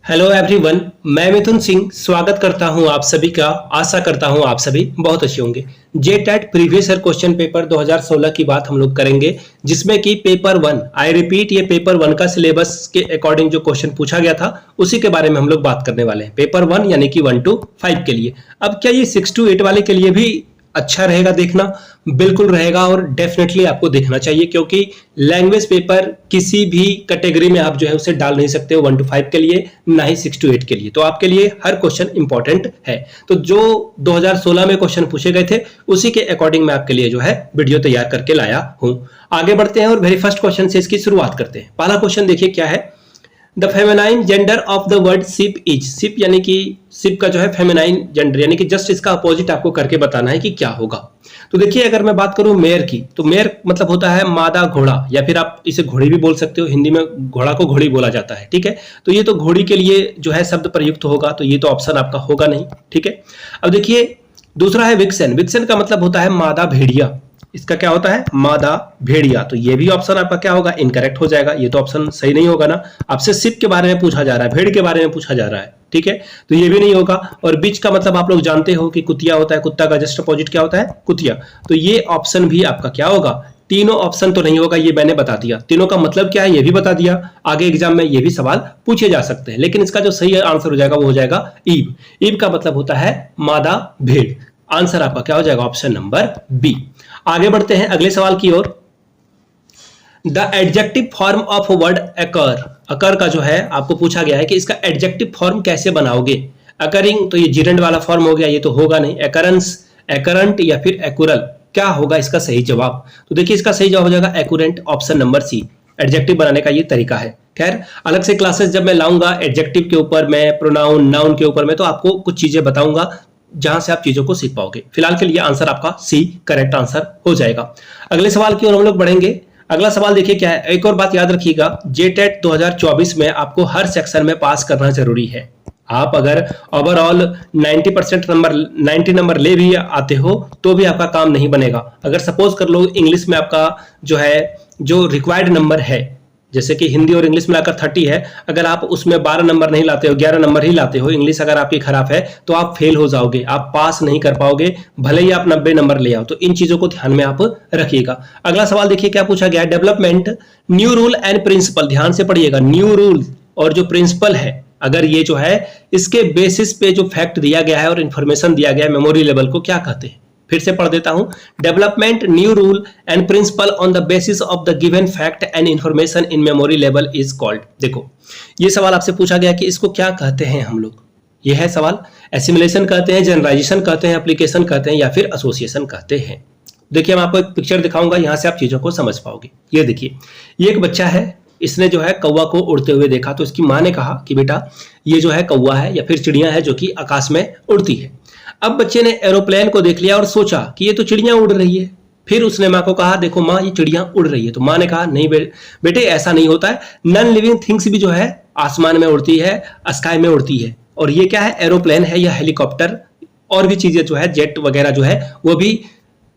Hello everyone, मैं मिथुन सिंह स्वागत करता हूं आप सभी का। आशा करता हूं आप सभी बहुत अच्छे होंगे। JTET previous year question paper 2016 की बात हम लोग करेंगे, जिसमें कि पेपर वन, आई रिपीट, ये पेपर वन का सिलेबस के अकॉर्डिंग जो क्वेश्चन पूछा गया था उसी के बारे में हम लोग बात करने वाले हैं। पेपर वन यानी कि 1 to 5 के लिए। अब क्या ये 6 to 8 वाले के लिए भी अच्छा रहेगा देखना? बिल्कुल रहेगा और डेफिनेटली आपको देखना चाहिए, क्योंकि लैंग्वेज पेपर किसी भी कैटेगरी में आप जो है उसे डाल नहीं सकते हो 1 to 5 के लिए, ना ही 6 to 8 के लिए। तो आपके लिए हर क्वेश्चन इंपॉर्टेंट है। तो जो 2016 में क्वेश्चन पूछे गए थे उसी के अकॉर्डिंग मैं आपके लिए जो है वीडियो तैयार करके लाया हूं। आगे बढ़ते हैं और वेरी फर्स्ट क्वेश्चन से इसकी शुरुआत करते हैं। पहला क्वेश्चन देखिए क्या है। The feminine gender of the word ship is. Ship यानी कि शिप का जो है फेमिनाइन जेंडर, यानी कि जस्ट इसका अपोजिट आपको करके बताना है कि क्या होगा। तो देखिए, अगर मैं बात करूं मेयर की, तो मेयर मतलब होता है मादा घोड़ा, या फिर आप इसे घोड़ी भी बोल सकते हो। हिंदी में घोड़ा को घोड़ी बोला जाता है, ठीक है। तो ये तो घोड़ी के लिए जो है शब्द प्रयुक्त होगा, तो ये तो ऑप्शन आपका होगा नहीं, ठीक है। अब देखिए दूसरा है विक्सन। विक्सन का मतलब होता है मादा भेड़िया। इसका क्या होता है? मादा भेड़िया। तो ये भी ऑप्शन आपका क्या होगा? इनकरेक्ट हो जाएगा। ये तो ऑप्शन सही नहीं होगा ना। आपसे शिप के बारे में पूछा जा रहा है, भेड़ के बारे में पूछा जा रहा है, ठीक है। तो ये भी नहीं होगा। और बीच का मतलब आप लोग जानते हो कि कुतिया होता है, कुत्ता का जस्ट अपोजिट क्या होता है? कुतिया। तो ये ऑप्शन भी आपका क्या होगा? तीनों ऑप्शन तो नहीं होगा, ये मैंने बता दिया। तीनों का मतलब क्या है ये भी बता दिया। आगे एग्जाम में ये भी सवाल पूछे जा सकते हैं, लेकिन इसका जो सही आंसर हो जाएगा वो हो जाएगा ईव। ईव का मतलब होता है मादा भेड़। आंसर आपका क्या हो जाएगा? Option number B. आगे बढ़ते हैं अगले सवाल की ओर। The adjective form of word occur. Occur का जो है आपको पूछा गया है कि इसका एडजेक्टिव फॉर्म कैसे बनाओगे। अकरिंग, तो ये जिरेंड वाला फॉर्म हो गया, ये तो होगा नहीं। एकरेंस, एकरंट या फिर एक्यूरल, क्या होगा इसका सही जवाब? तो देखिए इसका सही जवाब हो जाएगा एक्यूरेंट, ऑप्शन नंबर सी। एडजेक्टिव बनाने का ये तरीका है। खैर, अलग से क्लासेस जब मैं लाऊंगा एडजेक्टिव के ऊपर, मैं प्रोनाउन, नाउन के ऊपर में, तो आपको कुछ चीजें बताऊंगा जहां से आप चीजों को सीख पाओगे। फिलहाल के लिए आंसर आपका सी करेक्ट आंसर हो जाएगा। अगले सवाल की ओर हम लोग बढ़ेंगे। अगला सवाल देखिए क्या है। एक और बात याद रखिएगा, जेटेट 2024 में आपको हर सेक्शन में पास करना जरूरी है। आप अगर ओवरऑल 90% नंबर, 90 नंबर ले भी आते हो तो भी आपका काम नहीं बनेगा। अगर सपोज कर लो इंग्लिश में आपका जो है जो रिक्वायर्ड नंबर है, जैसे कि हिंदी और इंग्लिश मिलाकर 30 है, अगर आप उसमें 12 नंबर नहीं लाते हो, 11 नंबर ही लाते हो, इंग्लिश अगर आपकी खराब है, तो आप फेल हो जाओगे, आप पास नहीं कर पाओगे, भले ही आप 90 नंबर ले आओ। तो इन चीजों को ध्यान में आप रखिएगा। अगला सवाल देखिए क्या पूछा गया है। Development new rule and principle, ध्यान से पढ़िएगा। न्यू रूल और जो प्रिंसिपल है, अगर ये जो है इसके बेसिस पे जो फैक्ट दिया गया है और इंफॉर्मेशन दिया गया है मेमोरी लेवल को क्या कहते हैं? फिर से पढ़ देता हूं। Development new rule and principal on the basis of the given fact and information in memory level is called. देखो ये सवाल आपसे पूछा गया कि इसको क्या कहते हैं हम लोग। ये है सवाल। एसिमिलेशन कहते हैं, जनरलाइजेशन कहते हैं, एप्लीकेशन कहते हैं, या फिर एसोसिएशन कहते हैं। देखिए मैं आपको एक पिक्चर दिखाऊंगा, यहां से आप चीजों को समझ पाओगे। ये देखिए, ये एक बच्चा है, इसने जो है कौवा को उड़ते हुए देखा, तो इसकी माँ ने कहा कि बेटा ये जो है कौवा है या फिर चिड़िया है जो कि आकाश में उड़ती है। अब बच्चे ने एरोप्लेन को देख लिया और सोचा कि ये तो चिड़िया उड़ रही है। फिर उसने माँ को कहा देखो माँ ये चिड़िया उड़ रही है। तो माँ ने कहा नहीं बेटे ऐसा नहीं होता है, नॉन लिविंग थिंग्स भी जो है आसमान में उड़ती है, स्काई में उड़ती है। और ये क्या है? एरोप्लेन है या हेलीकॉप्टर, और भी चीजें जो है जेट वगैरह जो है वो भी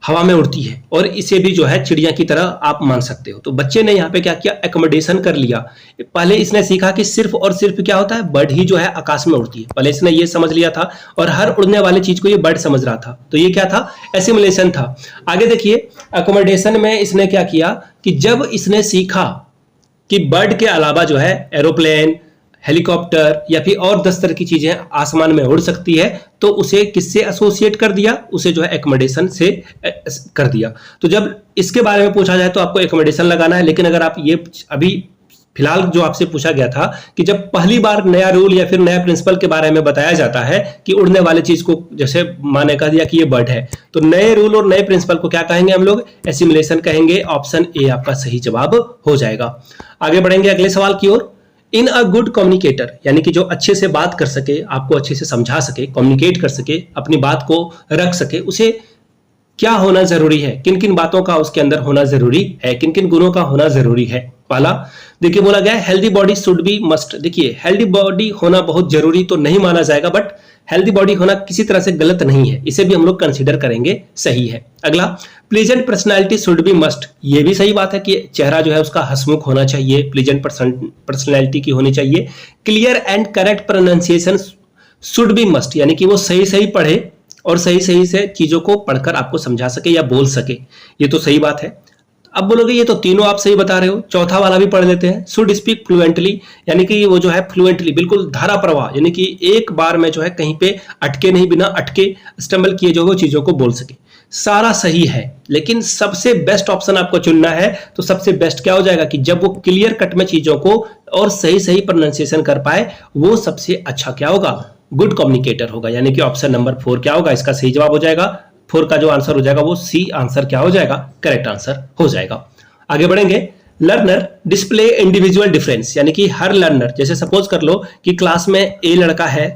हवा में उड़ती है, और इसे भी जो है चिड़िया की तरह आप मान सकते हो। तो बच्चे ने यहाँ पे क्या किया? एकोमोडेशन कर लिया। पहले इसने सीखा कि सिर्फ और सिर्फ क्या होता है? बर्ड ही जो है आकाश में उड़ती है। पहले इसने ये समझ लिया था और हर उड़ने वाली चीज को ये बर्ड समझ रहा था। तो ये क्या था? एसिमुलेशन था। आगे देखिए, एकोमोडेशन में इसने क्या किया कि जब इसने सीखा कि बर्ड के अलावा जो है एरोप्लेन, हेलीकॉप्टर या फिर और 10 तरह की चीजें आसमान में उड़ सकती है, तो उसे किससे एसोसिएट कर दिया? उसे जो है एकोमोडेशन से कर दिया। तो जब इसके बारे में पूछा जाए तो आपको एकोमोडेशन लगाना है। लेकिन अगर आप ये अभी फिलहाल जो आपसे पूछा गया था कि जब पहली बार नया रूल या फिर नया प्रिंसिपल के बारे में बताया जाता है कि उड़ने वाली चीज को, जैसे माँ ने कह दिया कि ये बर्ड है, तो नए रूल और नए प्रिंसिपल को क्या कहेंगे हम लोग? एसिमुलेशन कहेंगे। ऑप्शन ए आपका सही जवाब हो जाएगा। आगे बढ़ेंगे अगले सवाल की ओर। इन अ गुड कम्युनिकेटर, यानी कि जो अच्छे से बात कर सके, आपको अच्छे से समझा सके, कम्युनिकेट कर सके, अपनी बात को रख सके, उसे क्या होना जरूरी है? किन किन बातों का उसके अंदर होना जरूरी है, किन किन गुणों का होना जरूरी है? पहला देखिए बोला गया है healthy body should be must. देखिए हेल्दी बॉडी होना बहुत जरूरी तो नहीं माना जाएगा, बट हेल्दी बॉडी होना किसी तरह से गलत नहीं है, इसे भी हम लोग कंसीडर करेंगे, सही है। अगला pleasant personality should be must, ये भी सही बात है कि चेहरा जो है उसका हंसमुख होना चाहिए, प्लीजेंट पर्सनैलिटी की होनी चाहिए। Clear and correct pronunciation should be must, यानी कि वो सही सही पढ़े और सही सही से चीजों को पढ़कर आपको समझा सके या बोल सके, ये तो सही बात है। अब बोलोगे ये तो तीनों आप सही बता रहे हो, चौथा वाला भी पढ़ लेते हैं। शुड स्पीक फ्लुएंटली, यानी कि वो जो है फ्लुएंटली, बिल्कुल धारा प्रवाह, यानी कि एक बार में जो है कहीं पे अटके नहीं, बिना अटके स्टम्बल किए जो वो चीजों को बोल सके। सारा सही है, लेकिन सबसे बेस्ट ऑप्शन आपको चुनना है। तो सबसे बेस्ट क्या हो जाएगा कि जब वो क्लियर कट में चीजों को और सही सही प्रोनाउंसिएशन कर पाए, वो सबसे अच्छा क्या होगा, गुड कम्युनिकेटर होगा। यानी कि ऑप्शन नंबर 4 क्या होगा, इसका सही जवाब हो जाएगा। 4 का जो आंसर हो जाएगा वो सी आंसर क्या हो जाएगा, करेक्ट आंसर हो जाएगा। आगे बढ़ेंगे। लर्नर डिस्प्ले इंडिविजुअल डिफरेंस, यानी कि हर लर्नर, जैसे सपोज कर लो कि क्लास में ए लड़का है,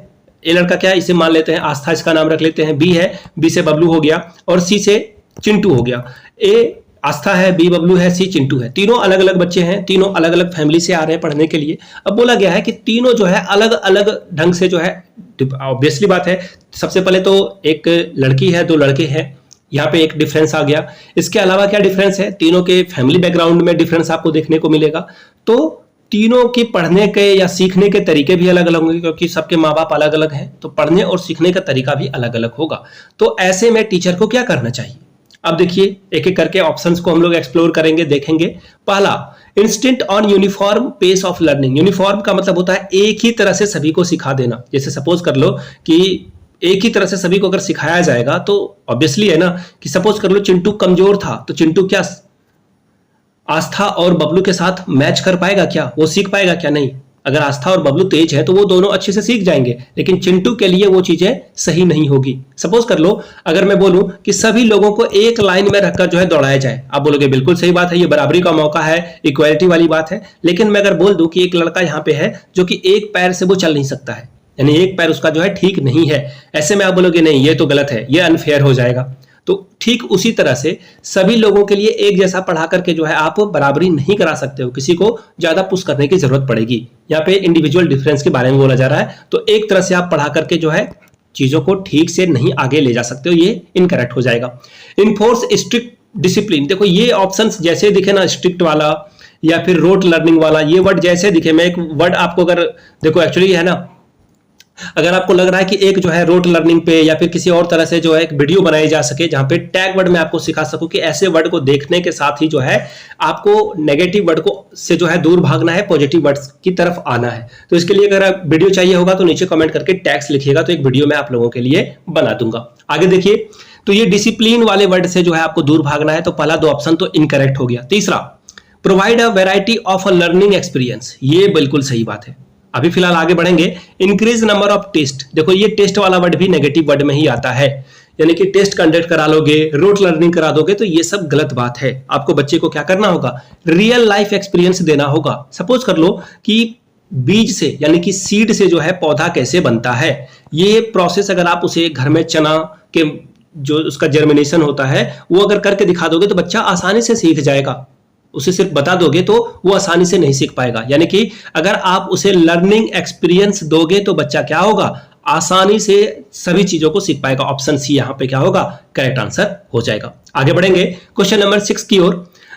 ए लड़का क्या है, इसे मान लेते हैं आस्था, इसका नाम रख लेते हैं। बी है, बी से बबलू हो गया, और सी से चिंटू हो गया। ए आस्था है, बी बबलू है, सी चिंटू है। तीनों अलग अलग बच्चे हैं, तीनों अलग अलग फैमिली से आ रहे हैं पढ़ने के लिए। अब बोला गया है कि तीनों जो है अलग अलग ढंग से जो है, ऑब्वियसली बात है, सबसे पहले तो एक लड़की है, 2 लड़के हैं, यहाँ पे एक डिफरेंस आ गया। इसके अलावा क्या डिफरेंस है, तीनों के फैमिली बैकग्राउंड में डिफरेंस आपको देखने को मिलेगा। तो तीनों के पढ़ने के या सीखने के तरीके भी अलग अलग होंगे, क्योंकि सबके माँ बाप अलग अलग हैं, तो पढ़ने और सीखने का तरीका भी अलग अलग होगा। तो ऐसे में टीचर को क्या करना चाहिए, अब देखिए एक एक करके ऑप्शंस को हम लोग एक्सप्लोर करेंगे, देखेंगे। पहला, instant on uniform pace of learning. Uniform का मतलब होता है एक ही तरह से सभी को सिखा देना। जैसे सपोज कर लो कि एक ही तरह से सभी को अगर सिखाया जाएगा, तो ऑब्वियसली है ना कि सपोज कर लो चिंटू कमजोर था, तो चिंटू क्या आस्था और बबलू के साथ मैच कर पाएगा, क्या वो सीख पाएगा, क्या नहीं। अगर आस्था और बबलू तेज है तो वो दोनों अच्छे से सीख जाएंगे, लेकिन चिंटू के लिए वो चीजें सही नहीं होगी। सपोज कर लो अगर मैं बोलूं कि सभी लोगों को एक लाइन में रखकर जो है दौड़ाया जाए, आप बोलोगे बिल्कुल सही बात है, ये बराबरी का मौका है, इक्वालिटी वाली बात है। लेकिन मैं अगर बोल दूं कि एक लड़का यहाँ पे है जो कि एक पैर से वो चल नहीं सकता है, यानी एक पैर उसका जो है ठीक नहीं है, ऐसे में आप बोलोगे नहीं ये तो गलत है, ये अनफेयर हो जाएगा। तो ठीक उसी तरह से सभी लोगों के लिए एक जैसा पढ़ा करके जो है आप बराबरी नहीं करा सकते हो, किसी को ज्यादा पुश करने की जरूरत पड़ेगी। यहाँ पे इंडिविजुअल डिफरेंस के बारे में बोला जा रहा है, तो एक तरह से आप पढ़ा करके जो है चीजों को ठीक से नहीं आगे ले जा सकते हो, ये इनकरेक्ट हो जाएगा। इनफोर्स स्ट्रिक्ट डिसिप्लिन, देखो ये ऑप्शंस जैसे दिखे ना, स्ट्रिक्ट वाला या फिर रोट लर्निंग वाला, ये वर्ड जैसे दिखे, मैं एक वर्ड आपको अगर देखो एक्चुअली है ना, अगर आपको लग रहा है कि एक जो है रोट लर्निंग पे या फिर किसी और तरह से जो है एक वीडियो बनाई जा सके जहां पे टैग वर्ड में आपको सिखा सकूं कि ऐसे वर्ड को देखने के साथ ही जो है आपको नेगेटिव वर्ड को से जो है दूर भागना है, पॉजिटिव वर्ड्स की तरफ आना है। तो इसके लिए अगर वीडियो चाहिए होगा तो नीचे कमेंट करके टैग्स लिखिएगा, तो एक वीडियो मैं आप लोगों के लिए बना दूंगा। आगे देखिए, तो ये डिसिप्लिन वाले वर्ड से जो है आपको दूर भागना है, तो पहला 2 ऑप्शन तो इनकरेक्ट हो गया। तीसरा, provide a variety of a learning experience, ये बिल्कुल सही बात है। अभी फिलहाल आगे बढ़ेंगे। इंक्रीज नंबर ऑफ टेस्ट, देखो ये टेस्ट वाला वर्ड भी नेगेटिव वर्ड में ही आता है, यानी कि टेस्ट कंडक्ट करा लोगे, रोट लर्निंग करा दोगे, तो ये सब गलत बात है। आपको बच्चे को क्या करना होगा, रियल लाइफ एक्सपीरियंस देना होगा। सपोज कर लो कि बीज से यानी कि सीड से जो है पौधा कैसे बनता है, ये प्रोसेस अगर आप उसे घर में चना के जो उसका जर्मिनेशन होता है वो अगर करके दिखा दोगे तो बच्चा आसानी से सीख जाएगा। उसे सिर्फ बता दोगे तो वो आसानी से नहीं सीख पाएगा। यानी कि अगर आप उसे लर्निंग एक्सपीरियंस दोगे तो बच्चा क्या होगा, आसानी से सभी चीजों को सीख पाएगा। ऑप्शन सी यहां पे क्या होगा, करेक्ट आंसर हो जाएगा। आगे बढ़ेंगे क्वेश्चन नंबर 6 की ओर।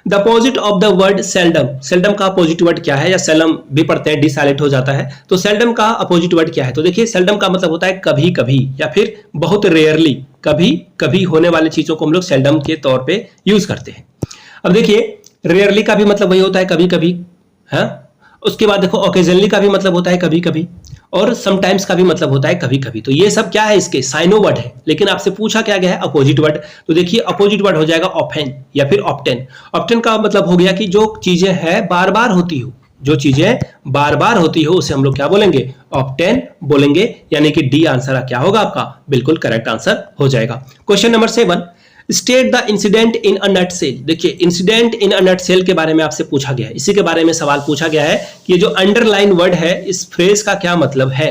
The opposite of the word seldom, seldom का अपोजिट वर्ड क्या है, या सेलम भी पढ़ते हैं, डी साइलेंट हो जाता है, तो सेल्डम का अपोजिट वर्ड क्या है। तो देखिए सेल्डम का मतलब होता है कभी कभी या फिर बहुत रेयरली, कभी कभी होने वाली चीजों को हम लोग सेल्डम के तौर पे यूज करते हैं। अब देखिए रेयरली का भी मतलब वही होता है कभी कभी, है। उसके बाद देखो ओकेजनली का भी मतलब होता है कभी कभी, और समटाइम्स का भी मतलब होता है कभी कभी। तो ये सब क्या है, इसके साइनो वर्ड है, लेकिन आपसे पूछा क्या गया है, अपोजिट वर्ड। तो देखिए अपोजिट वर्ड हो जाएगा ऑफेन या फिर ऑप्टेन। ऑप्टेन का मतलब हो गया कि जो चीजें हैं बार बार होती हो, जो चीजें बार बार होती हो उसे हम लोग क्या बोलेंगे, ऑप्टेन बोलेंगे। यानी कि डी आंसर क्या होगा आपका, बिल्कुल करेक्ट आंसर हो जाएगा। Question number 7, state the incident in a nutshell. देखिए इंसिडेंट इन अ नटसेल के बारे में आपसे पूछा गया है, इसी के बारे में सवाल पूछा गया है कि ये जो अंडरलाइन वर्ड है इस फ्रेज का क्या मतलब है।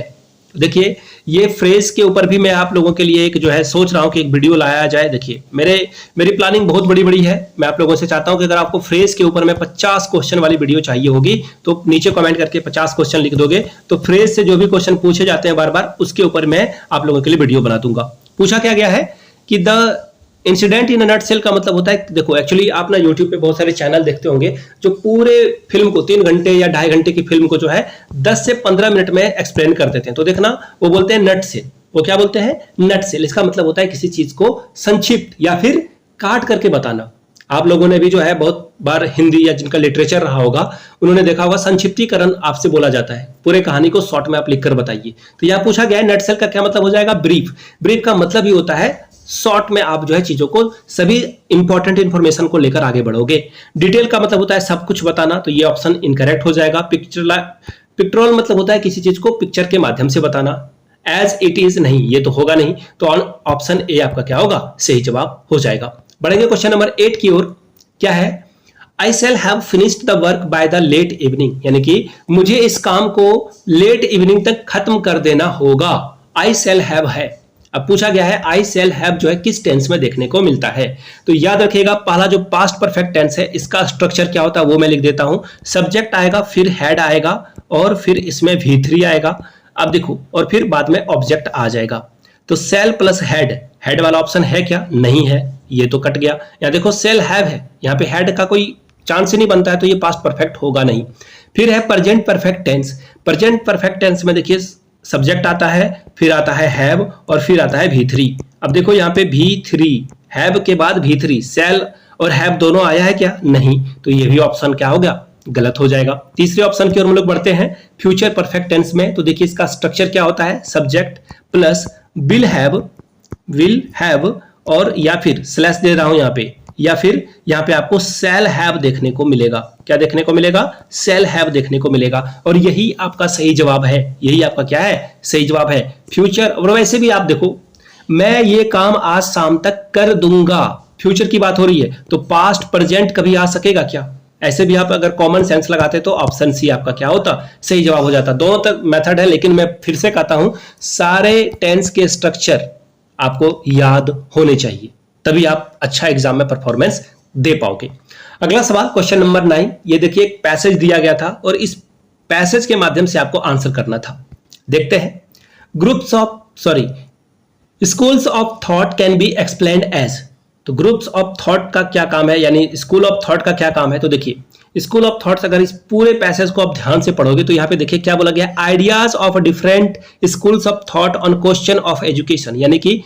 देखिए ये फ्रेज के ऊपर भी मैं आप लोगों के लिए एक जो है सोच रहा हूं कि एक वीडियो लाया जाए। देखिए मेरी प्लानिंग बहुत बड़ी बड़ी है। मैं आप लोगों से चाहता हूं कि अगर आपको फ्रेज के ऊपर में 50 क्वेश्चन वाली वीडियो चाहिए होगी तो नीचे कमेंट करके 50 क्वेश्चन लिख दोगे, तो फ्रेज से जो भी क्वेश्चन पूछे जाते हैं बार बार उसके ऊपर मैं आप लोगों के लिए वीडियो बना दूंगा। पूछा क्या गया है कि the incident in nutshell का मतलब होता है, देखो एक्चुअली आप ना यूट्यूब पे बहुत सारे चैनल देखते होंगे जो पूरे फिल्म को 3 घंटे या 2.5 घंटे की फिल्म को जो है 10 से 15 मिनट में एक्सप्लेन कर देते हैं। तो देखना वो बोलते हैं नट सेल, वो क्या बोलते हैं, नट सेल। इसका मतलब होता है किसी चीज को संक्षिप्त या फिर काट करके बताना। आप लोगों ने भी जो है बहुत बार हिंदी या जिनका लिटरेचर रहा होगा उन्होंने देखा होगा संक्षिप्तीकरण आपसे बोला जाता है, पूरे कहानी को शॉर्ट में आप लिखकर बताइए। तो यहां पूछा गया है नट सेल का क्या मतलब हो जाएगा, ब्रीफ। ब्रीफ का मतलब ही होता है शॉर्ट में आप जो है चीजों को, सभी इंपॉर्टेंट इंफॉर्मेशन को लेकर आगे बढ़ोगे। डिटेल का मतलब होता है सब कुछ बताना, तो ये ऑप्शन इनकरेक्ट हो जाएगा। पिक्चरल मतलब होता है किसी चीज को पिक्चर के माध्यम से बताना। एज इट इज नहीं, ये तो होगा नहीं, तो ऑप्शन ए आपका क्या होगा, सही जवाब हो जाएगा। बढ़ेंगे क्वेश्चन नंबर 8 की ओर। क्या है, I shall have finished the work by the late evening, यानी कि मुझे इस काम को लेट इवनिंग तक खत्म कर देना होगा। आई शैल हैव है, अब पूछा गया है आई शैल हैव जो है किस टेंस में देखने को मिलता है। तो याद रखिएगा पहला जो पास्ट परफेक्ट टेंस है इसका स्ट्रक्चर क्या होता है वो मैं लिख देता हूं। सब्जेक्ट आएगा, फिर हैड आएगा और फिर इसमें V3 आएगा। अब देखो, और फिर बाद में ऑब्जेक्ट आ जाएगा। तो सेल प्लस हेड, हेड वाला ऑप्शन है क्या, नहीं है, ये तो कट गया। यहां देखो सेल हैव है, यहां पे हेड का कोई चांस ही नहीं बनता है, तो ये पास्ट परफेक्ट होगा नहीं। फिर है present perfect tense. Present perfect tense में देखिए सब्जेक्ट आता है, फिर आता है हैव और फिर आता है V3। अब देखो यहाँ पे V3, हैव के बाद V3, सेल और हैव दोनों आया है क्या, नहीं, तो ये भी ऑप्शन क्या हो गया, गलत हो जाएगा। तीसरे ऑप्शन की ओर हम लोग बढ़ते हैं फ्यूचर परफेक्ट टेंस में। तो देखिए इसका स्ट्रक्चर क्या होता है, सब्जेक्ट प्लस विल हैव और या फिर स्लैश दे रहा हूं यहाँ पे, या फिर यहाँ पे आपको सेल हैव देखने को मिलेगा। क्या देखने को मिलेगा, सेल हैव देखने को मिलेगा। और यही आपका सही जवाब है, यही आपका क्या है, सही जवाब है फ्यूचर। और वैसे भी आप देखो, मैं ये काम आज शाम तक कर दूंगा, फ्यूचर की बात हो रही है, तो पास्ट प्रेजेंट कभी आ सकेगा क्या। ऐसे भी आप अगर कॉमन सेंस लगाते तो ऑप्शन सी आपका क्या होता, सही जवाब हो जाता। दोनों तक मेथड है, लेकिन मैं फिर से कहता हूं सारे टेंस के स्ट्रक्चर आपको याद होने चाहिए, तभी आप अच्छा एग्जाम में परफॉर्मेंस दे पाओगे। अगला सवाल क्वेश्चन नंबर 9। ये देखिए एक पैसेज दिया गया था और इस पैसेज के माध्यम से आपको आंसर करना था। देखते हैं, schools of thought can be explained as. तो ग्रुप्स ऑफ थॉट का क्या काम है, यानी स्कूल ऑफ थॉट का क्या काम है। तो देखिए स्कूल ऑफ थॉट्स, अगर इस पूरे पैसेज को आप ध्यान से पढ़ोगे तो यहाँ पे देखिए क्या बोला गया, ideas of different schools of thought on question of education, यानी कि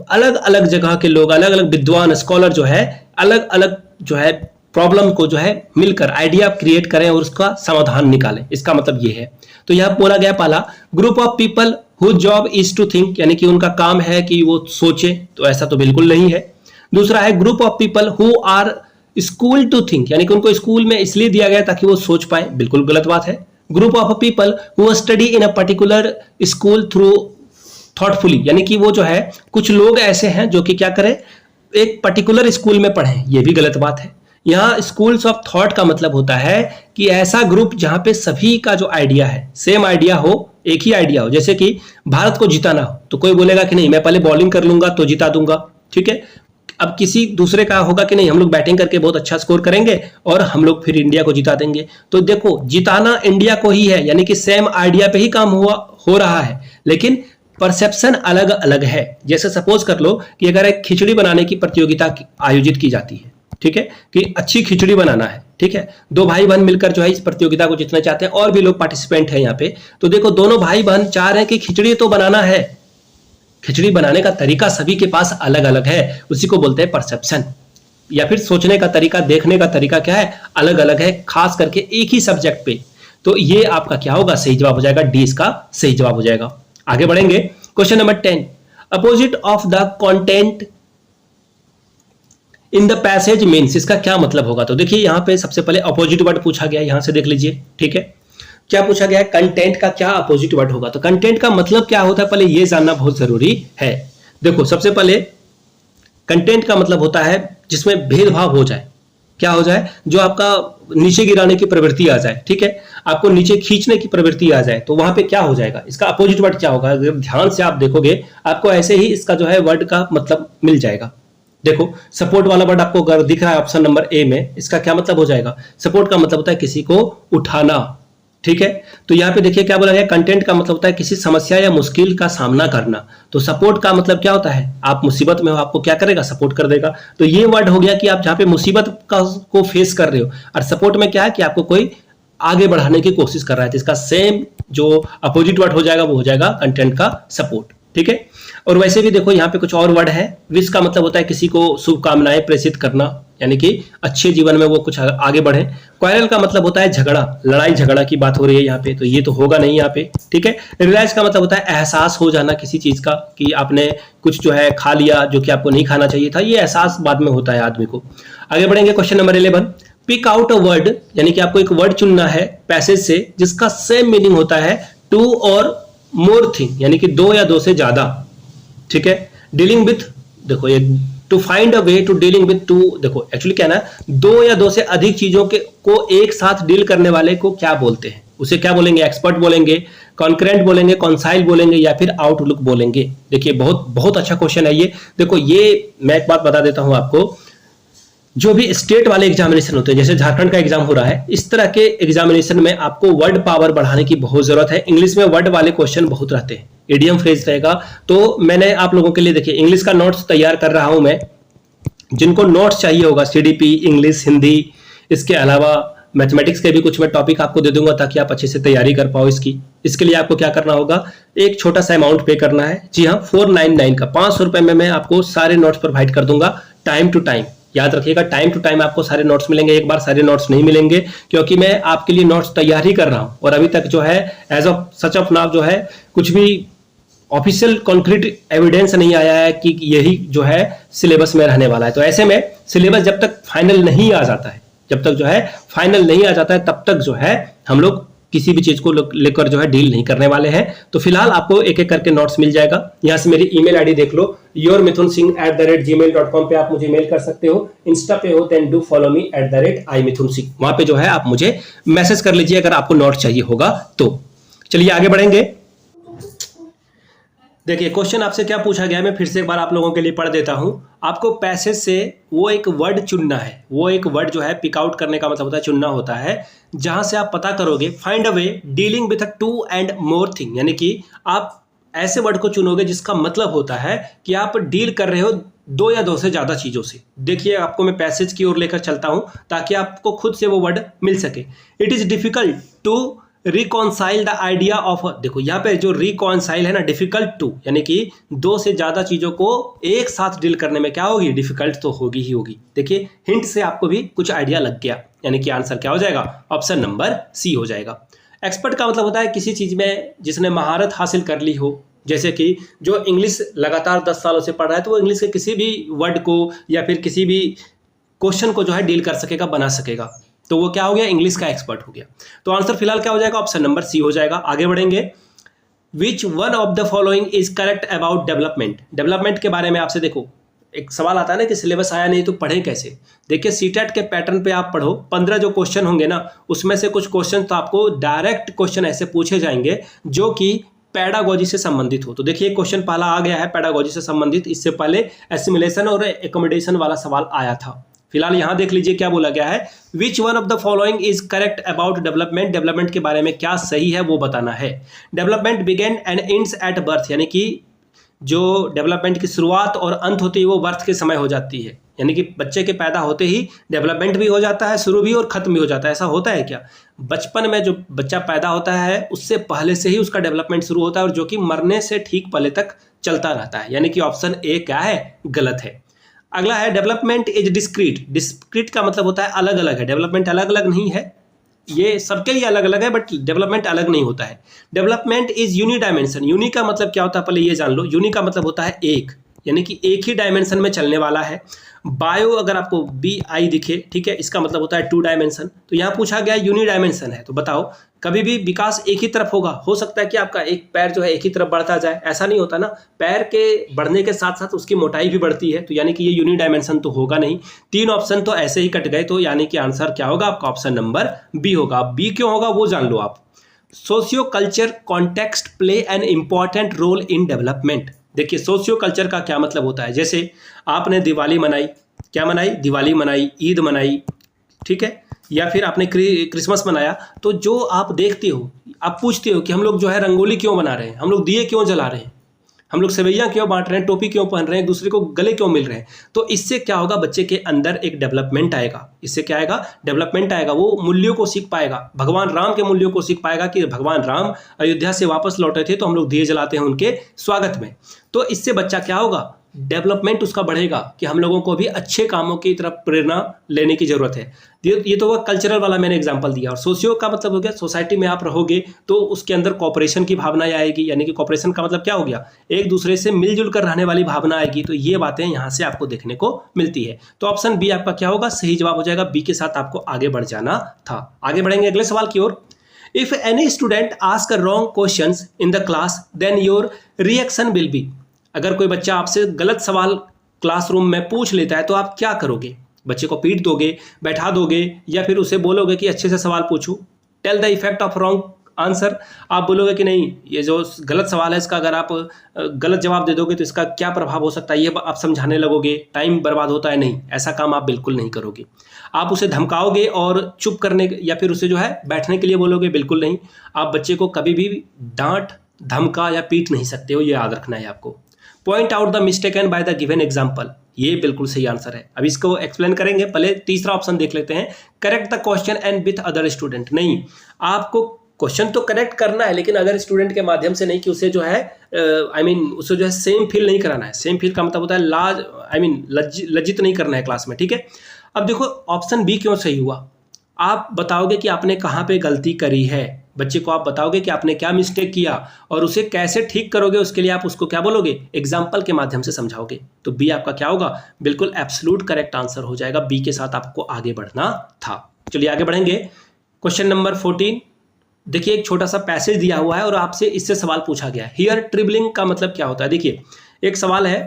अलग अलग जगह के लोग, अलग अलग विद्वान स्कॉलर जो है अलग अलग जो है प्रॉब्लम को जो है मिलकर आइडिया क्रिएट करें और उसका समाधान निकालें, इसका मतलब ये है। तो यहाँ बोला गया पहला, group of people who job is to think, यानी कि उनका काम है कि वो सोचे, तो ऐसा तो बिल्कुल नहीं है। दूसरा है group of people who are school to think, यानी कि उनको स्कूल में इसलिए दिया गया ताकि वो सोच पाए, बिल्कुल गलत बात है। Group of people who study in a particular school through thoughtfully, यानी कि वो जो है कुछ लोग ऐसे हैं जो कि क्या करें, एक पर्टिकुलर स्कूल में पढ़ें, ये भी गलत बात है। यहाँ स्कूल्स ऑफ थॉट का मतलब होता है कि ऐसा ग्रुप जहां पे सभी का जो आइडिया है सेम आइडिया हो, एक ही आइडिया हो। जैसे कि भारत को जिताना हो तो कोई बोलेगा कि नहीं मैं पहले बॉलिंग कर लूंगा तो जिता दूंगा, ठीक है। अब किसी दूसरे का होगा कि नहीं हम लोग बैटिंग करके बहुत अच्छा स्कोर करेंगे और हम लोग फिर इंडिया को जिता देंगे। तो देखो जिताना इंडिया को ही है, यानी कि सेम आइडिया पे ही काम हो रहा है, लेकिन परसेप्शन अलग अलग है। जैसे सपोज कर लो कि अगर एक खिचड़ी बनाने की प्रतियोगिता आयोजित की जाती है, ठीक है, कि अच्छी खिचड़ी बनाना है, ठीक है, दो भाई बहन मिलकर जो है इस प्रतियोगिता को जीतना चाहते हैं और भी लोग पार्टिसिपेंट हैं यहाँ पे। तो देखो दोनों भाई बहन चाह रहे हैं कि खिचड़ी तो बनाना है, खिचड़ी बनाने का तरीका सभी के पास अलग अलग है, उसी को बोलते हैं परसेप्शन, या फिर सोचने का तरीका, देखने का तरीका क्या है, अलग अलग है, खास करके एक ही सब्जेक्ट पे। तो ये आपका क्या होगा, सही जवाब हो जाएगा, डी इसका सही जवाब हो जाएगा। आगे बढ़ेंगे question number 10, opposite of the content in the passage means, इसका क्या मतलब होगा। तो देखिए यहाँ पे सबसे पहले अपोजिट वर्ड पूछा गया, यहां से देख लीजिए, ठीक है, क्या पूछा गया है, कंटेंट का क्या अपोजिट वर्ड होगा। तो कंटेंट का मतलब क्या होता है पहले ये जानना बहुत जरूरी है। देखो सबसे पहले कंटेंट का मतलब होता है जिसमें भेदभाव हो जाए, क्या हो जाए, जो आपका नीचे गिराने की प्रवृत्ति आ जाए, ठीक है, आपको नीचे खींचने की प्रवृत्ति आ जाए, तो वहां पे क्या हो जाएगा, इसका अपोजिट वर्ड क्या होगा। अगर ध्यान से आप देखोगे आपको ऐसे ही इसका जो है वर्ड का मतलब मिल जाएगा। देखो सपोर्ट वाला वर्ड आपको अगर दिख रहा है ऑप्शन नंबर ए में, इसका क्या मतलब हो जाएगा, सपोर्ट का मतलब होता है किसी को उठाना, ठीक है। तो यहाँ पे देखिए क्या बोला गया, कंटेंट का मतलब होता है किसी समस्या या मुश्किल का सामना करना। तो सपोर्ट का मतलब क्या होता है, आप मुसीबत में हो, आपको क्या करेगा, सपोर्ट कर देगा। तो ये वर्ड हो गया कि आप जहाँ पे मुसीबत को फेस कर रहे हो, और सपोर्ट में क्या है कि आपको कोई आगे बढ़ाने की कोशिश कर रहा है, तो इसका सेम जो अपोजिट वर्ड हो जाएगा वो हो जाएगा कंटेंट का सपोर्ट। ठीक है। और वैसे भी देखो यहाँ पे कुछ और वर्ड है। विश का मतलब होता है किसी को शुभकामनाएं प्रेषित करना, यानी कि अच्छे जीवन में वो कुछ आगे बढ़े। क्वारल का मतलब होता है झगड़ा, लड़ाई झगड़ा की बात हो रही है यहाँ पे, तो ये तो होगा नहीं यहाँ पे। ठीक है। रियलाइज का मतलब होता है एहसास हो जाना किसी चीज का, कि आपने कुछ जो है खा लिया जो कि आपको नहीं खाना चाहिए था, ये एहसास बाद में होता है आदमी को। आगे बढ़ेंगे, question number 11। Pick out a word, यानी कि आपको एक वर्ड चुनना है पैसेज से जिसका सेम मीनिंग होता है टू और मोर थिंग, यानी कि दो या दो से ज्यादा। ठीक है। डीलिंग विथ, देखो ये to find a way to dealing with to, देखो एक्चुअली क्या ना, दो या दो से अधिक चीजों के को एक साथ डील करने वाले को क्या बोलते हैं, उसे क्या बोलेंगे, एक्सपर्ट बोलेंगे, कॉन्करेंट बोलेंगे, कॉन्साइल बोलेंगे, या फिर आउटलुक बोलेंगे। देखिए बहुत बहुत अच्छा क्वेश्चन है ये। देखो ये मैं एक बात बता देता हूं आपको, जो भी स्टेट वाले एग्जामिनेशन होते हैं, जैसे झारखंड का एग्जाम हो रहा है, इस तरह के एग्जामिनेशन में आपको वर्ड पावर बढ़ाने की बहुत जरूरत है। इंग्लिश में वर्ड वाले क्वेश्चन बहुत रहते हैं, इडियम फ्रेज रहेगा। तो मैंने आप लोगों के लिए देखिए इंग्लिश का नोट्स तैयार कर रहा हूं मैं। जिनको नोट्स चाहिए होगा सीडीपी, इंग्लिश, हिंदी, इसके अलावा मैथमेटिक्स के भी कुछ मैं टॉपिक आपको दे दूंगा ताकि आप अच्छे से तैयारी कर पाओ इसकी। इसके लिए आपको क्या करना होगा, एक छोटा सा अमाउंट पे करना है। जी हाँ, 499 का, 500 रुपए में मैं आपको सारे नोट्स प्रोवाइड कर दूंगा टाइम टू टाइम। याद रखिएगा, टाइम टू टाइम आपको सारे नोट्स मिलेंगे, एक बार सारे नोट्स नहीं मिलेंगे, क्योंकि मैं आपके लिए नोट्स तैयार ही कर रहा हूं। और अभी तक जो है as of such of now जो है कुछ भी ऑफिशियल कॉन्क्रीट एविडेंस नहीं आया है कि यही जो है सिलेबस में रहने वाला है। तो ऐसे में सिलेबस जब तक फाइनल नहीं आ जाता है, जब तक जो है फाइनल नहीं आ जाता है, तब तक जो है हम लोग किसी भी चीज को लेकर जो है डील नहीं करने वाले हैं। तो फिलहाल आपको एक एक करके नोट्स मिल जाएगा। यहां से मेरी ईमेल आईडी देख लो, yourmithunsingh@gmail.com पे आप मुझे मेल कर सकते हो। इंस्टा पे हो then do follow me @imithunsingh, वहां पे जो है आप मुझे मैसेज कर लीजिए अगर आपको नोट चाहिए होगा तो। चलिए आगे बढ़ेंगे। देखिए क्वेश्चन आपसे क्या पूछा गया है, मैं फिर से एक बार आप लोगों के लिए पढ़ देता हूं। आपको पैसेज से वो एक वर्ड चुनना है, वो एक वर्ड जो है पिक आउट करने का मतलब होता है चुनना होता है, जहां से आप पता करोगे find a way dealing with a two and more thing, यानी कि आप ऐसे वर्ड को चुनोगे जिसका मतलब होता है कि आप डील कर रहे हो दो या दो से ज्यादा चीजों से। देखिए आपको मैं पैसेज की ओर लेकर चलता हूं ताकि आपको खुद से वो वर्ड मिल सके। It is difficult to reconcile the idea of, देखो यहाँ पे जो रिकॉन्साइल है ना, डिफिकल्ट टू, यानी कि दो से ज्यादा चीजों को एक साथ डील करने में क्या होगी, डिफिकल्ट तो होगी ही होगी। देखिए हिंट से आपको भी कुछ आइडिया लग गया, यानी कि आंसर क्या हो जाएगा, ऑप्शन नंबर सी हो जाएगा। एक्सपर्ट का मतलब होता है किसी चीज में जिसने महारत हासिल कर ली हो, जैसे कि जो इंग्लिश लगातार 10 सालों से पढ़ रहा है तो वो इंग्लिश के किसी भी वर्ड को या फिर किसी भी क्वेश्चन को जो है डील कर सकेगा, बना सकेगा, तो वो क्या हो गया, इंग्लिश का एक्सपर्ट हो गया। तो आंसर फिलहाल क्या हो जाएगा, ऑप्शन नंबर सी हो जाएगा। आगे बढ़ेंगे। विच one of the following is correct about development, development के बारे में आपसे देखो एक सवाल आता है ना कि सिलेबस आया नहीं तो पढ़ें कैसे। देखिए सीटेट के पैटर्न पे आप पढ़ो, 15 जो क्वेश्चन होंगे ना उसमें से कुछ क्वेश्चन तो आपको डायरेक्ट क्वेश्चन ऐसे पूछे जाएंगे जो कि पैडागोजी से संबंधित हो। तो देखिए क्वेश्चन पहला आ गया है पैडागोजी से संबंधित, इससे पहले एसिमिलेशन और एकोमोडेशन वाला सवाल आया था। फिलहाल यहां देख लीजिए क्या बोला गया है, which one of the following is correct about development, development के बारे में क्या सही है वो बताना है। Development begin and ends at birth, यानी कि जो डेवलपमेंट की शुरुआत और अंत होती है वो बर्थ के समय हो जाती है, यानी कि बच्चे के पैदा होते ही डेवलपमेंट भी हो जाता है, शुरू भी और खत्म भी हो जाता है। ऐसा होता है क्या, बचपन में जो बच्चा पैदा होता है उससे पहले से ही उसका डेवलपमेंट शुरू होता है और जो कि मरने से ठीक पहले तक चलता रहता है, यानी कि ऑप्शन ए क्या है, गलत है। अगला है डेवलपमेंट इज डिस्क्रीट, डिस्क्रीट का मतलब होता है अलग अलग है, डेवलपमेंट अलग अलग नहीं है, ये सबके लिए अलग अलग है बट डेवलपमेंट अलग नहीं होता है। Development is uni dimension, uni का मतलब क्या होता है पहले ये जान लो, यूनी का मतलब होता है एक, यानी कि एक ही डायमेंशन में चलने वाला है। बायो अगर आपको BI दिखे, ठीक है, इसका मतलब होता है 2 डायमेंशन। तो यहाँ पूछा गया यूनी डायमेंशन है, तो बताओ कभी भी विकास एक ही तरफ होगा, हो सकता है कि आपका एक पैर जो है एक ही तरफ बढ़ता जाए, ऐसा नहीं होता ना, पैर के बढ़ने के साथ साथ उसकी मोटाई भी बढ़ती है, तो यानी कि ये यूनी डायमेंशन तो होगा नहीं। 3 ऑप्शन तो ऐसे ही कट गए, तो यानी कि आंसर क्या होगा आपका, ऑप्शन नंबर बी होगा। बी क्यों होगा वो जान लो आप। Socio culture context play an important role in development, देखिए सोशियो कल्चर का क्या मतलब होता है, जैसे आपने दिवाली मनाई, क्या मनाई, दिवाली मनाई, ईद मनाई, ठीक है, या फिर आपने क्रिसमस मनाया, तो जो आप देखते हो, आप पूछते हो कि हम लोग जो है रंगोली क्यों बना रहे हैं, हम लोग दिए क्यों जला रहे हैं, हम लोग सेवैयां क्यों बांट रहे हैं, टोपी क्यों पहन रहे हैं, एक दूसरे को गले क्यों मिल रहे हैं। तो इससे क्या होगा, बच्चे के अंदर एक डेवलपमेंट आएगा। इससे क्या आएगा, डेवलपमेंट आएगा। वो मूल्यों को सीख पाएगा, भगवान राम के मूल्यों को सीख पाएगा कि भगवान राम अयोध्या से वापस लौटे थे तो हम लोग दिए जलाते हैं उनके स्वागत में। तो इससे बच्चा क्या होगा, डेवलपमेंट उसका बढ़ेगा कि हम लोगों को भी अच्छे कामों की तरफ प्रेरणा लेने की जरूरत है। ये तो वह कल्चरल वाला मैंने एग्जांपल दिया। और सोशियो का मतलब हो गया, सोसाइटी में आप रहोगे तो उसके अंदर कॉपरेशन की भावना आएगी, यानी कि कॉपरेशन का मतलब क्या हो गया, एक दूसरे से मिलजुल कर रहने वाली भावना आएगी। तो ये बातें यहाँ से आपको देखने को मिलती है। तो ऑप्शन बी आपका क्या होगा, सही जवाब हो जाएगा। बी के साथ आपको आगे बढ़ जाना था। आगे बढ़ेंगे अगले सवाल की ओर। If any student ask wrong questions in the class then your reaction will be. अगर कोई बच्चा आपसे गलत सवाल क्लासरूम में पूछ लेता है तो आप क्या करोगे, बच्चे को पीट दोगे, बैठा दोगे, या फिर उसे बोलोगे कि अच्छे से सवाल पूछूं। Tell the effect of wrong answer. आप बोलोगे कि नहीं, ये जो गलत सवाल है इसका अगर आप गलत जवाब दे दोगे तो इसका क्या प्रभाव हो सकता है, ये आप समझाने लगोगे, टाइम बर्बाद होता है। नहीं, ऐसा काम आप बिल्कुल नहीं करोगे। आप उसे धमकाओगे और चुप करने या फिर उसे जो है बैठने के लिए बोलोगे, बिल्कुल नहीं। आप बच्चे को कभी भी डांट, धमका या पीट नहीं सकते हो, ये याद रखना है आपको। Point out the mistaken by the given example. ये बिल्कुल सही आंसर है। अब इसको एक्सप्लेन करेंगे, पहले तीसरा ऑप्शन देख लेते हैं। Correct the question and with other student. नहीं, आपको क्वेश्चन तो करेक्ट करना है लेकिन अदर स्टूडेंट के माध्यम से नहीं, कि उसे जो है उसे जो है सेम फील नहीं कराना है। सेम फील का मतलब होता है लज्जित नहीं करना है क्लास में, ठीक है। अब देखो ऑप्शन बी क्यों सही हुआ। आप बताओगे कि आपने कहाँ पे गलती करी है, बच्चे को आप बताओगे कि आपने क्या मिस्टेक किया और उसे कैसे ठीक करोगे, उसके लिए आप उसको क्या बोलोगे, एग्जाम्पल के माध्यम से समझाओगे। तो बी आपका क्या होगा, बिल्कुल एब्सोल्यूट करेक्ट आंसर हो जाएगा। बी के साथ आपको आगे बढ़ना था। चलिए आगे बढ़ेंगे। Question number 14। देखिए एक छोटा सा पैसेज दिया हुआ है और आपसे इससे सवाल पूछा गया है। हियर ट्रिबलिंग का मतलब क्या होता है। देखिए एक सवाल है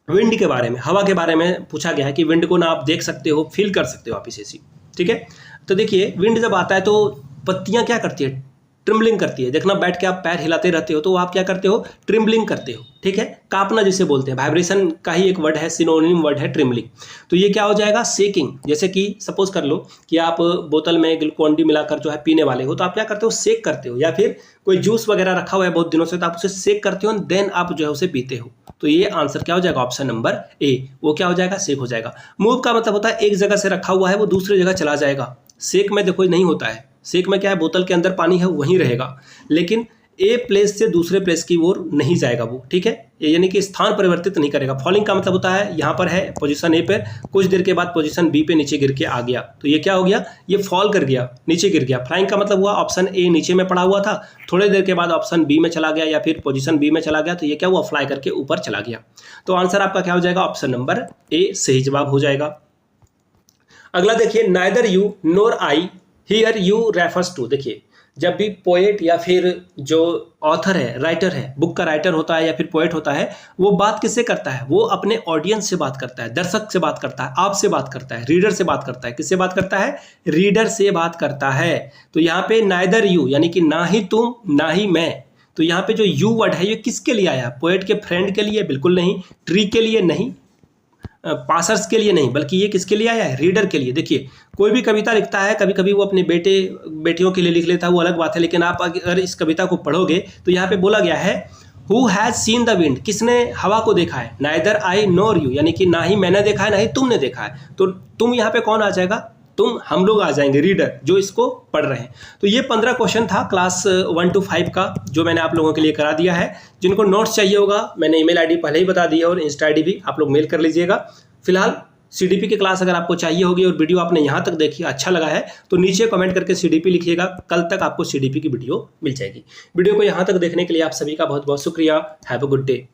विंड के बारे में, हवा के बारे में पूछा गया है कि विंड को ना आप देख सकते हो, फील कर सकते हो आप इसे, ठीक है। तो देखिए विंड जब आता है तो पत्तियां क्या करती है, ट्रिम्बलिंग करती है। देखना बैठ के आप पैर हिलाते रहते हो तो आप क्या करते हो, ट्रिम्बलिंग करते हो, ठीक है। कांपना जिसे बोलते हैं, वाइब्रेशन का ही एक वर्ड है, सिनोनिम वर्ड है ट्रिम्बलिंग। तो ये क्या हो जाएगा, शेकिंग। जैसे कि सपोज कर लो कि आप बोतल में ग्लूकोन डी मिलाकर जो है पीने वाले हो, तो आप क्या करते हो, शेक करते हो। या फिर कोई जूस वगैरह रखा हुआ है बहुत दिनों से, तो आप उसे शेक करते हो, देन आप जो है उसे पीते हो। तो ये आंसर क्या हो जाएगा, ऑप्शन नंबर ए। वो क्या हो जाएगा, शेक हो जाएगा। मूव का मतलब होता है एक जगह से रखा हुआ है वो दूसरी जगह चला जाएगा। शेक में देखो नहीं होता है, शेक में क्या है, बोतल के अंदर पानी है वहीं रहेगा, लेकिन ए प्लेस से दूसरे प्लेस की ओर नहीं जाएगा वो, ठीक है। यानी कि स्थान परिवर्तित नहीं करेगा। फॉलिंग का मतलब होता है यहाँ पर है पोजीशन ए पर, कुछ देर के बाद पोजीशन बी पे नीचे गिर के आ गया, तो ये क्या हो गया, ये फॉल कर गया, नीचे गिर गया। फ्लाइंग का मतलब हुआ ऑप्शन ए नीचे में पड़ा हुआ था, थोड़ी देर के बाद ऑप्शन बी में चला गया या फिर पोजीशन बी में चला गया, तो ये क्या हुआ, फ्लाई करके ऊपर चला गया। तो आंसर आपका क्या हो जाएगा, ऑप्शन नंबर ए सही जवाब हो जाएगा। अगला देखिए, neither you nor I here you refers to. देखिए जब भी पोएट या फिर जो ऑथर है, राइटर है, बुक का राइटर होता है या फिर पोएट होता है, वो बात किससे करता है, वो अपने ऑडियंस से बात करता है, दर्शक से बात करता है, आपसे बात करता है, रीडर से बात करता है। किससे बात करता है, रीडर से बात करता है। तो यहाँ पे नाइदर यू यानी कि ना ही तुम ना ही मैं, तो यहाँ पे जो यू वर्ड है ये किसके लिए आया, पोएट के फ्रेंड के लिए बिल्कुल नहीं, ट्री के लिए नहीं, पासर्स के लिए नहीं, बल्कि ये किसके लिए आया है, रीडर के लिए। देखिए कोई भी कविता लिखता है, कभी कभी वो अपने बेटे बेटियों के लिए लिख लेता है, वो अलग बात है, लेकिन आप अगर इस कविता को पढ़ोगे तो यहाँ पे बोला गया है who has seen the wind, किसने हवा को देखा है, नाइदर आई नोर यू यानी कि ना ही मैंने देखा है ना ही तुमने देखा है। तो तुम यहाँ पे कौन आ जाएगा, तुम, हम लोग आ जाएंगे, रीडर जो इसको पढ़ रहे हैं। तो ये 15 क्वेश्चन था क्लास 1 to 5 का, जो मैंने आप लोगों के लिए करा दिया है। जिनको नोट्स चाहिए होगा मैंने ईमेल आईडी पहले ही बता दी है और इंस्टा आईडी भी आप लोग मेल कर लीजिएगा। फिलहाल सीडीपी की क्लास अगर आपको चाहिए होगी और वीडियो आपने यहाँ तक देखी, अच्छा लगा है, तो नीचे कमेंट करके सीडीपी लिखिएगा, कल तक आपको सीडीपी की वीडियो मिल जाएगी। वीडियो को यहाँ तक देखने के लिए आप सभी का बहुत बहुत शुक्रिया। Have a good day.